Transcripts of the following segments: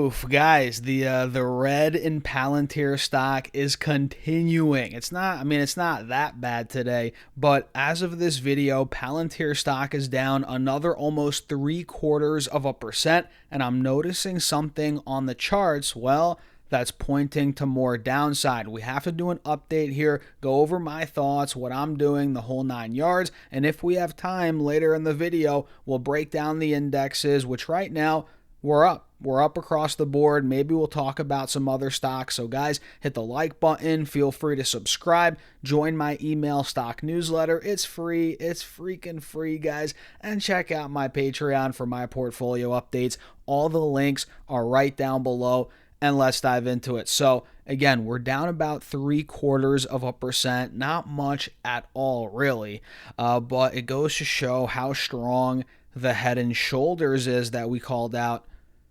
Oof, guys, the red in Palantir stock is continuing. It's not that bad today, but as of this video, Palantir stock is down another almost 0.75%, and I'm noticing something on the charts. Well, that's pointing to more downside. We have to do an update here, go over my thoughts, what I'm doing, the whole 9 yards, and if we have time later in the video, we'll break down the indexes, which right now we're up. We're up across the board. Maybe we'll talk about some other stocks. So guys, hit the like button. Feel free to subscribe. Join my email stock newsletter. It's free. It's freaking free, guys. And check out my Patreon for my portfolio updates. All the links are right down below. And let's dive into it. So again, we're down about 0.75%. Not much at all, really. But it goes to show how strong the head and shoulders is that we called out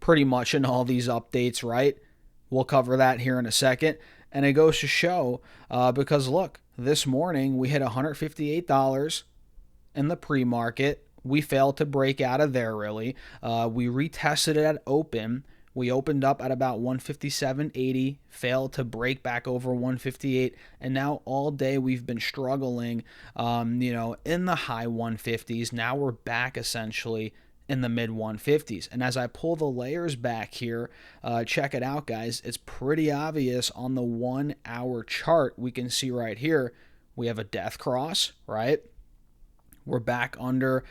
pretty much in all these updates, right? We'll cover that here in a second. And it goes to show, because look, this morning we hit $158 in the pre-market. We failed to break out of there, really. We retested it at open. We opened up at about 157.80, failed to break back over 158, and now all day we've been struggling, in the high 150s. Now we're back essentially in the mid 150s. And as I pull the layers back here, check it out, guys. It's pretty obvious on the 1 hour chart. We can see right here, we have a death cross, right? We're back under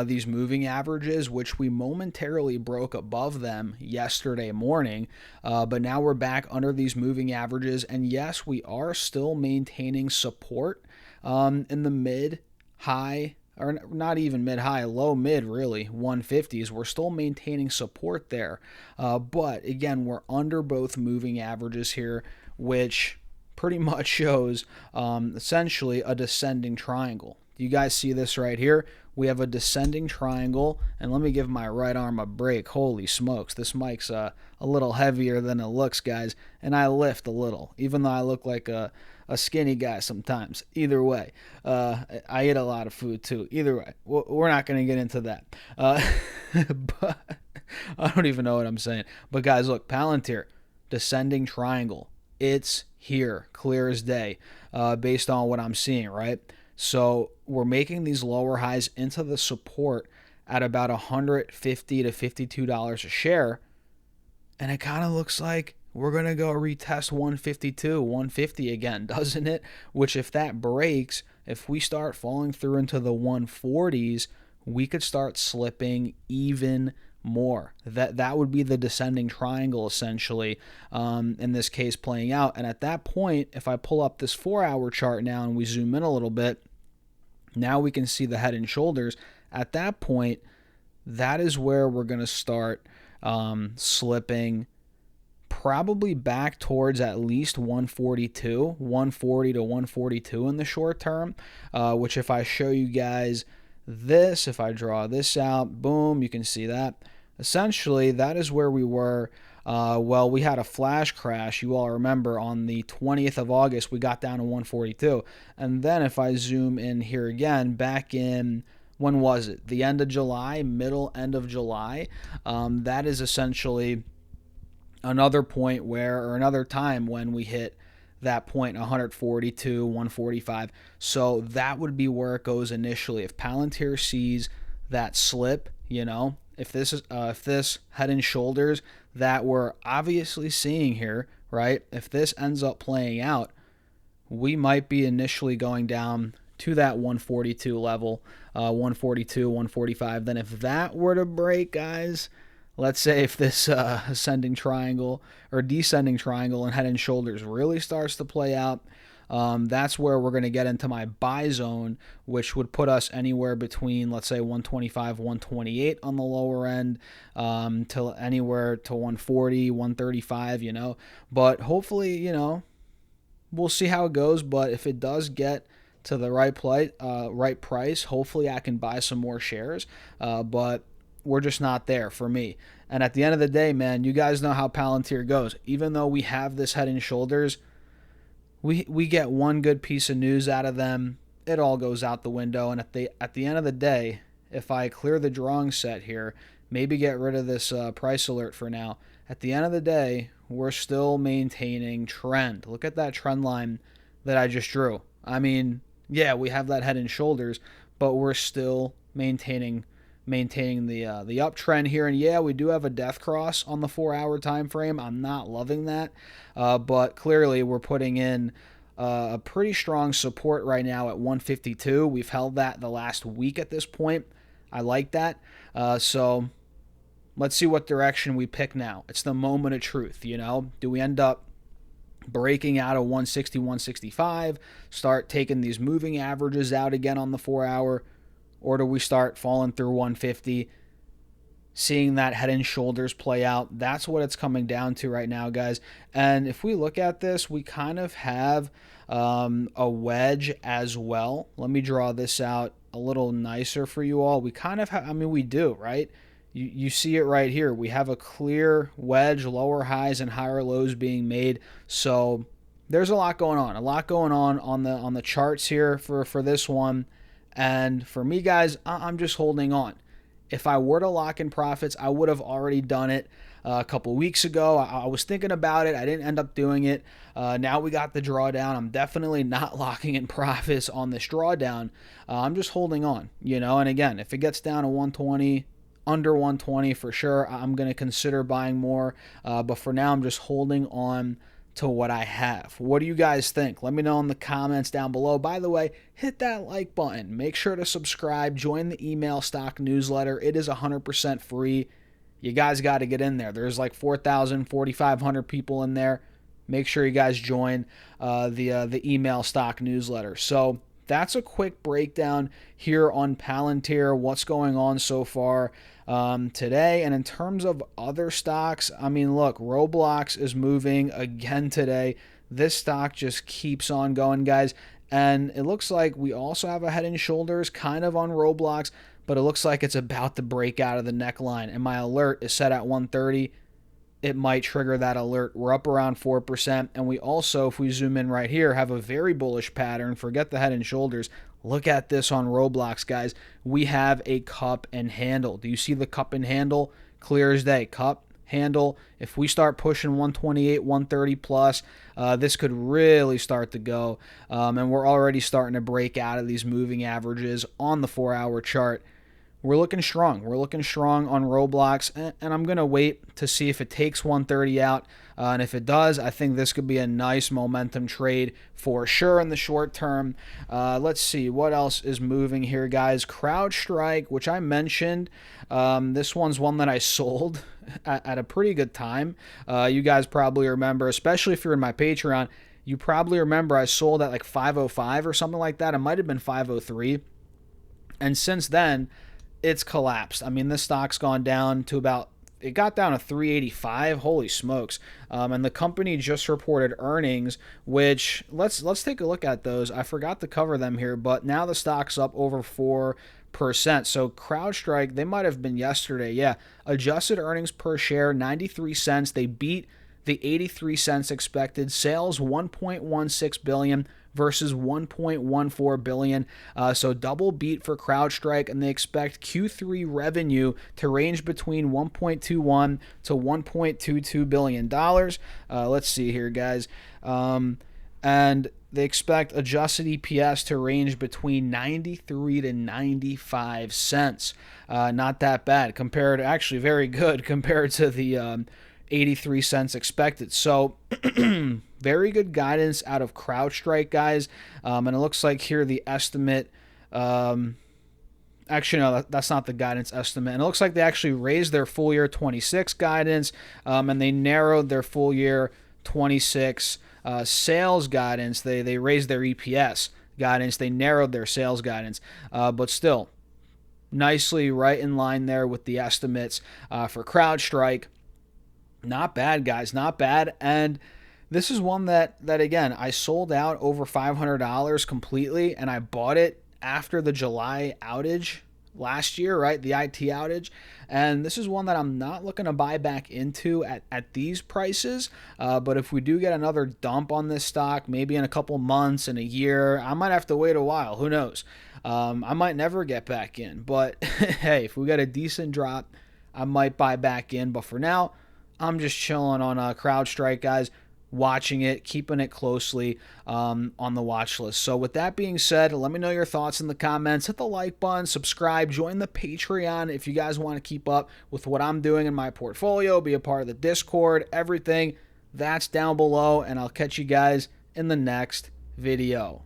these moving averages, which we momentarily broke above them yesterday morning. But now we're back under these moving averages. And yes, we are still maintaining support in the mid-high, or not even mid-high, low-mid, really, 150s. We're still maintaining support there. But again, we're under both moving averages here, which pretty much shows essentially a descending triangle. You guys see this right here? We have a descending triangle, and let me give my right arm a break. Holy smokes, this mic's a little heavier than it looks, guys, and I lift a little, even though I look like a skinny guy sometimes. Either way, I eat a lot of food too. Either way, we're not going to get into that. But I don't even know what I'm saying. But guys, look, Palantir, descending triangle. It's here, clear as day, based on what I'm seeing, right? So we're making these lower highs into the support at about $150 to $52 a share. And it kind of looks like we're going to go retest 152, 150 again, doesn't it? Which if that breaks, if we start falling through into the 140s, we could start slipping even more. That would be the descending triangle essentially, in this case playing out. And at that point, if I pull up this 4 hour chart now and we zoom in a little bit, now we can see the head and shoulders. At that point, that is where we're going to start slipping probably back towards at least 142, 140 to 142 in the short term, which if I show you guys this, if I draw this out, boom, you can see that. Essentially, that is where we were. We had a flash crash. You all remember on the 20th of August, we got down to 142. And then if I zoom in here again, back in, when was it? The end of July, end of July. That is essentially another point or another time when we hit that point, 142, 145. So that would be where it goes initially. If Palantir sees that slip, if this head and shoulders that we're obviously seeing here, right? If this ends up playing out, we might be initially going down to that 142 level, 142, 145. Then if that were to break, guys, let's say if this ascending triangle or descending triangle and head and shoulders really starts to play out, that's where we're going to get into my buy zone, which would put us anywhere between, let's say, 125, 128 on the lower end, to anywhere to 140, 135, But hopefully, we'll see how it goes. But if it does get to the right price, hopefully I can buy some more shares. But we're just not there for me. And at the end of the day, man, you guys know how Palantir goes. Even though we have this head and shoulders, we get one good piece of news out of them, it all goes out the window. And at the end of the day, if I clear the drawing set here, maybe get rid of this price alert for now, at the end of the day, we're still maintaining trend. Look at that trend line that I just drew. I mean, yeah, we have that head and shoulders, but we're still maintaining the uptrend here. And yeah, we do have a death cross on the 4-hour time frame. I'm not loving that, but clearly we're putting in a pretty strong support right now at 152. We've held that the last week at this point. I like that. So let's see what direction we pick now. It's the moment of truth, you know? Do we end up breaking out of 160, 165, start taking these moving averages out again on the 4-hour, or do we start falling through 150, seeing that head and shoulders play out? That's what it's coming down to right now, guys. And if we look at this, we kind of have a wedge as well. Let me draw this out a little nicer for you all. We kind of have, I mean, we do, right? You see it right here. We have a clear wedge, lower highs and higher lows being made. So there's a lot going on. A lot going on the charts here for this one. And for me, guys, I'm just holding on. If I were to lock in profits, I would have already done it a couple weeks ago. I was thinking about it. I didn't end up doing it. Now we got the drawdown. I'm definitely not locking in profits on this drawdown. I'm just holding on, you know. And again, if it gets down to 120, under 120 for sure, I'm going to consider buying more. But for now, I'm just holding on to what I have. What do you guys think? Let me know in the comments down below. By the way, hit that like button. Make sure to subscribe. Join the email stock newsletter. It is 100% free. You guys got to get in there. There's like 4,000, 4,500 people in there. Make sure you guys join the email stock newsletter. So that's a quick breakdown here on Palantir, what's going on so far today. And in terms of other stocks, I mean, look, Roblox is moving again today. This stock just keeps on going, guys. And it looks like we also have a head and shoulders kind of on Roblox, but it looks like it's about to break out of the neckline. And my alert is set at 130. It might trigger that alert. We're up around 4%. And we also, if we zoom in right here, have a very bullish pattern. Forget the head and shoulders. Look at this on Roblox, guys. We have a cup and handle. Do you see the cup and handle? Clear as day. Cup, handle. If we start pushing 128, 130 plus, this could really start to go. And we're already starting to break out of these moving averages on the 4-hour chart. We're looking strong. We're looking strong on Roblox, and I'm going to wait to see if it takes 130 out. And if it does, I think this could be a nice momentum trade for sure in the short term. Let's see what else is moving here, guys. CrowdStrike, which I mentioned. This one's one that I sold at a pretty good time. You guys probably remember, especially if you're in my Patreon, you probably remember I sold at like 505 or something like that. It might have been 503. And since then, it's collapsed. I mean, this stock's gone down to about, it got down to 385. Holy smokes. And the company just reported earnings, which let's take a look at those. I forgot to cover them here, but now the stock's up over 4%. So CrowdStrike, they might have been yesterday. Yeah. Adjusted earnings per share, 93 cents. They beat the 83 cents expected. Sales, 1.16 billion versus 1.14 billion. So double beat for CrowdStrike, and they expect Q3 revenue to range between 1.21 to 1.22 billion dollars. Let's see here, guys. And they expect adjusted EPS to range between 93 to 95 cents. Not that bad compared, actually very good compared to the 83 cents expected. So very good guidance out of CrowdStrike, guys. And it looks like here the estimate, actually, no, that's not the guidance estimate. And it looks like they actually raised their full year 26 guidance, and they narrowed their full year 26 sales guidance. They raised their EPS guidance. They narrowed their sales guidance, but still nicely right in line there with the estimates for CrowdStrike. Not bad, guys, not bad. And this is one that again, I sold out over $500 completely, and I bought it after the July outage last year, right? The IT outage. And this is one that I'm not looking to buy back into at these prices. But if we do get another dump on this stock, maybe in a couple months, in a year, I might have to wait a while. Who knows? I might never get back in. But hey, if we get a decent drop, I might buy back in. But for now, I'm just chilling on CrowdStrike, guys, watching it, keeping it closely on the watch list. So with that being said, let me know your thoughts in the comments. Hit the like button, subscribe, join the Patreon if you guys want to keep up with what I'm doing in my portfolio, be a part of the Discord, everything that's down below, and I'll catch you guys in the next video.